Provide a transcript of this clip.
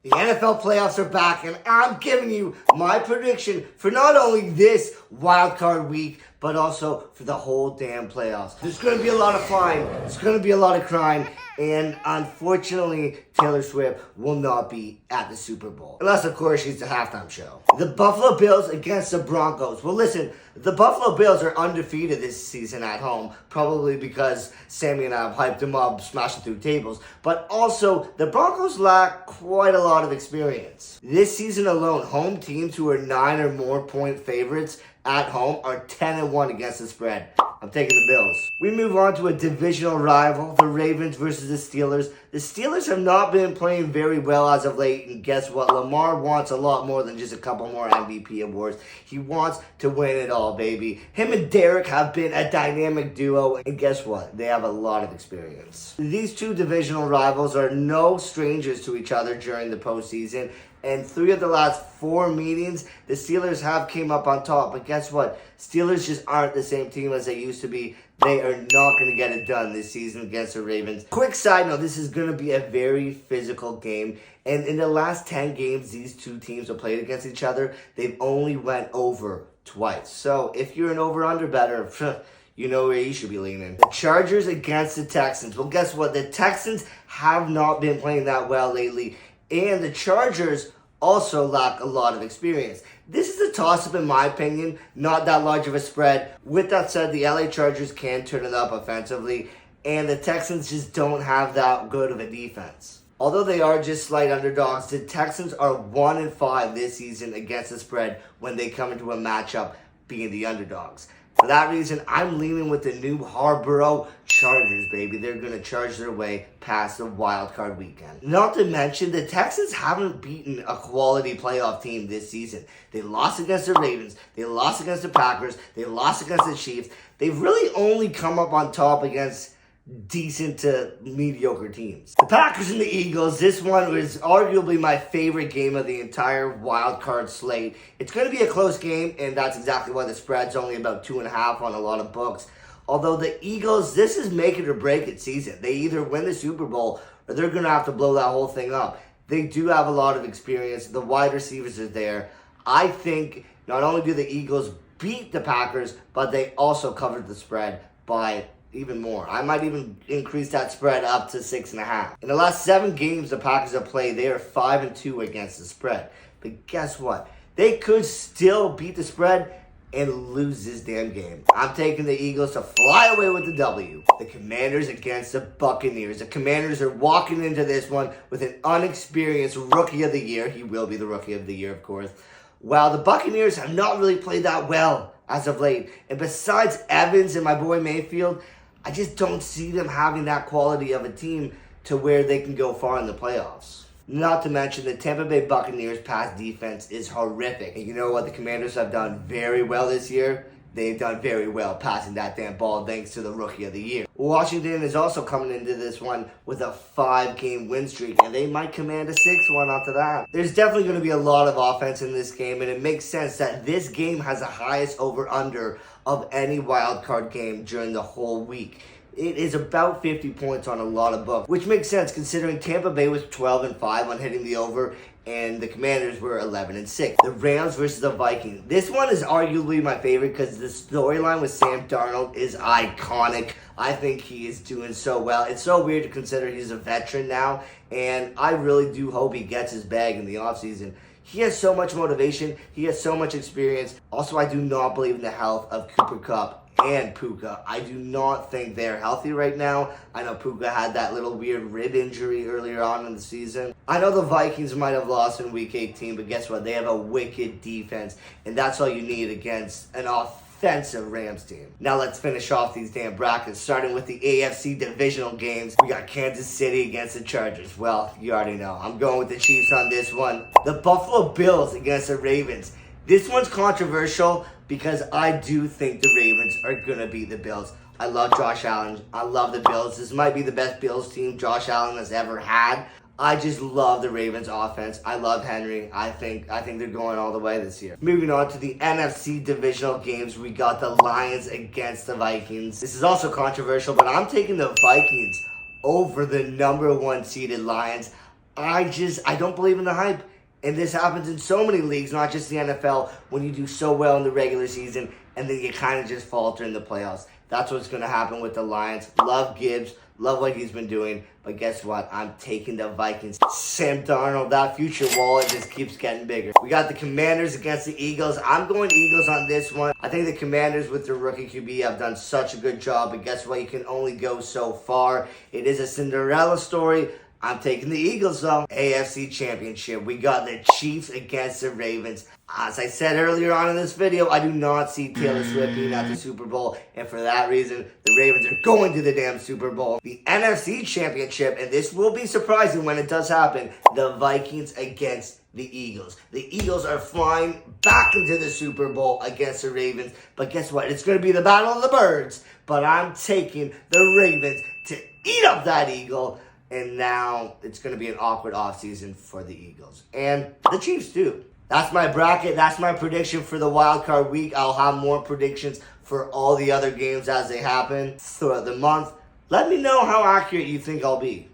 The NFL playoffs are back, and I'm giving you my prediction for not only this wild card week, but also for the whole damn playoffs. There's going to be a lot of flying, there's going to be a lot of crying, and unfortunately, Taylor Swift will not be at the Super Bowl. Unless, of course, she's the halftime show. The Buffalo Bills against the Broncos. Well, listen, the Buffalo Bills are undefeated this season at home, probably because Sammy and I have hyped them up, smashing through tables. But also, the Broncos lack quite a lot of experience. This season alone, home teams who are 9 or more point favorites at home are 10-1 against the spread. I'm taking the Bills. We move on to a divisional rival, the Ravens versus the Steelers. The Steelers have not been playing very well as of late, and guess what? Lamar wants a lot more than just a couple more MVP awards. He wants to win it all, baby. Him and Derek have been a dynamic duo, and guess what? They have a lot of experience. These two divisional rivals are no strangers to each other during the postseason, and 3 of the last 4 meetings, the Steelers have came up on top. But guess what? Steelers just aren't the same team as they used to be. They are not going to get it done this season against the Ravens. Quick side note, this is going to be a very physical game. And in the last 10 games these two teams have played against each other, they've only went over twice. So if you're an over-under better, you know where you should be leaning. The Chargers against the Texans. Well, guess what? The Texans have not been playing that well lately. And the Chargers also lack a lot of experience. This is a toss-up in my opinion, not that large of a spread. With that said, the LA Chargers can turn it up offensively, and the Texans just don't have that good of a defense. Although they are just slight underdogs, the Texans are 1-5 this season against the spread when they come into a matchup being the underdogs. For that reason, I'm leaning with the new Harborough Chargers, baby. They're going to charge their way past the wild card weekend. Not to mention, the Texans haven't beaten a quality playoff team this season. They lost against the Ravens. They lost against the Packers. They lost against the Chiefs. They've really only come up on top against decent to mediocre teams. The Packers and the Eagles, this one was arguably my favorite game of the entire wild card slate. It's going to be a close game, and that's exactly why the spread's only about 2.5 on a lot of books. Although the Eagles, this is make it or break it season. They either win the Super Bowl or they're going to have to blow that whole thing up. They do have a lot of experience. The wide receivers are there. I think not only do the Eagles beat the Packers, but they also covered the spread by even more. I might even increase that spread up to 6.5. In the last 7 games the Packers have played, they are 5-2 against the spread. But guess what? They could still beat the spread and lose this damn game. I'm taking the Eagles to fly away with the W. The Commanders against the Buccaneers. The Commanders are walking into this one with an unexperienced Rookie of the Year. He will be the Rookie of the Year, of course. While the Buccaneers have not really played that well as of late. And besides Evans and my boy Mayfield, I just don't see them having that quality of a team to where they can go far in the playoffs. Not to mention the Tampa Bay Buccaneers pass defense is horrific. And you know what? The Commanders have done very well this year. They've done very well passing that damn ball thanks to the Rookie of the Year. Washington is also coming into this one with a 5-game win streak, and they might command a 6th one after that. There's definitely going to be a lot of offense in this game, and it makes sense that this game has the highest over-under of any wild card game during the whole week. It is about 50 points on a lot of books, which makes sense considering Tampa Bay was 12-5 on hitting the over, and the Commanders were 11-6. The Rams versus the Vikings. This one is arguably my favorite because the storyline with Sam Darnold is iconic. I think he is doing so well. It's so weird to consider he's a veteran now, and I really do hope he gets his bag in the offseason. He has so much motivation. He has so much experience. Also, I do not believe in the health of Cooper Kupp and Puka. I do not think they're healthy right now. I know Puka had that little weird rib injury earlier on in the season. I know the Vikings might have lost in Week 18, but guess what? They have a wicked defense, and that's all you need against an offensive Rams team. Now let's finish off these damn brackets, starting with the AFC divisional games. We got Kansas City against the Chargers. Well, you already know. I'm going with the Chiefs on this one. The Buffalo Bills against the Ravens. This one's controversial because I do think the Ravens are going to beat the Bills. I love Josh Allen. I love the Bills. This might be the best Bills team Josh Allen has ever had. I just love the Ravens offense. I love Henry. I think they're going all the way this year. Moving on to the NFC divisional games, we got the Lions against the Vikings. This is also controversial, but I'm taking the Vikings over the number 1 seeded Lions. I don't believe in the hype. And this happens in so many leagues, not just the NFL, when you do so well in the regular season and then you kind of just falter in the playoffs. That's what's going to happen with the Lions. Love Gibbs. Love what he's been doing. But guess what? I'm taking the Vikings. Sam Darnold, that future wallet just keeps getting bigger. We got the Commanders against the Eagles. I'm going Eagles on this one. I think the Commanders with their rookie QB have done such a good job. But guess what? You can only go so far. It is a Cinderella story. I'm taking the Eagles, though. AFC Championship. We got the Chiefs against the Ravens. As I said earlier on in this video, I do not see Taylor Swift being at the Super Bowl. And for that reason, the Ravens are going to the damn Super Bowl. The NFC Championship, and this will be surprising when it does happen, the Vikings against the Eagles. The Eagles are flying back into the Super Bowl against the Ravens. But guess what? It's going to be the Battle of the Birds. But I'm taking the Ravens to eat up that Eagle. And now it's going to be an awkward offseason for the Eagles. And the Chiefs, too. That's my bracket. That's my prediction for the wild card week. I'll have more predictions for all the other games as they happen throughout the month. Let me know how accurate you think I'll be.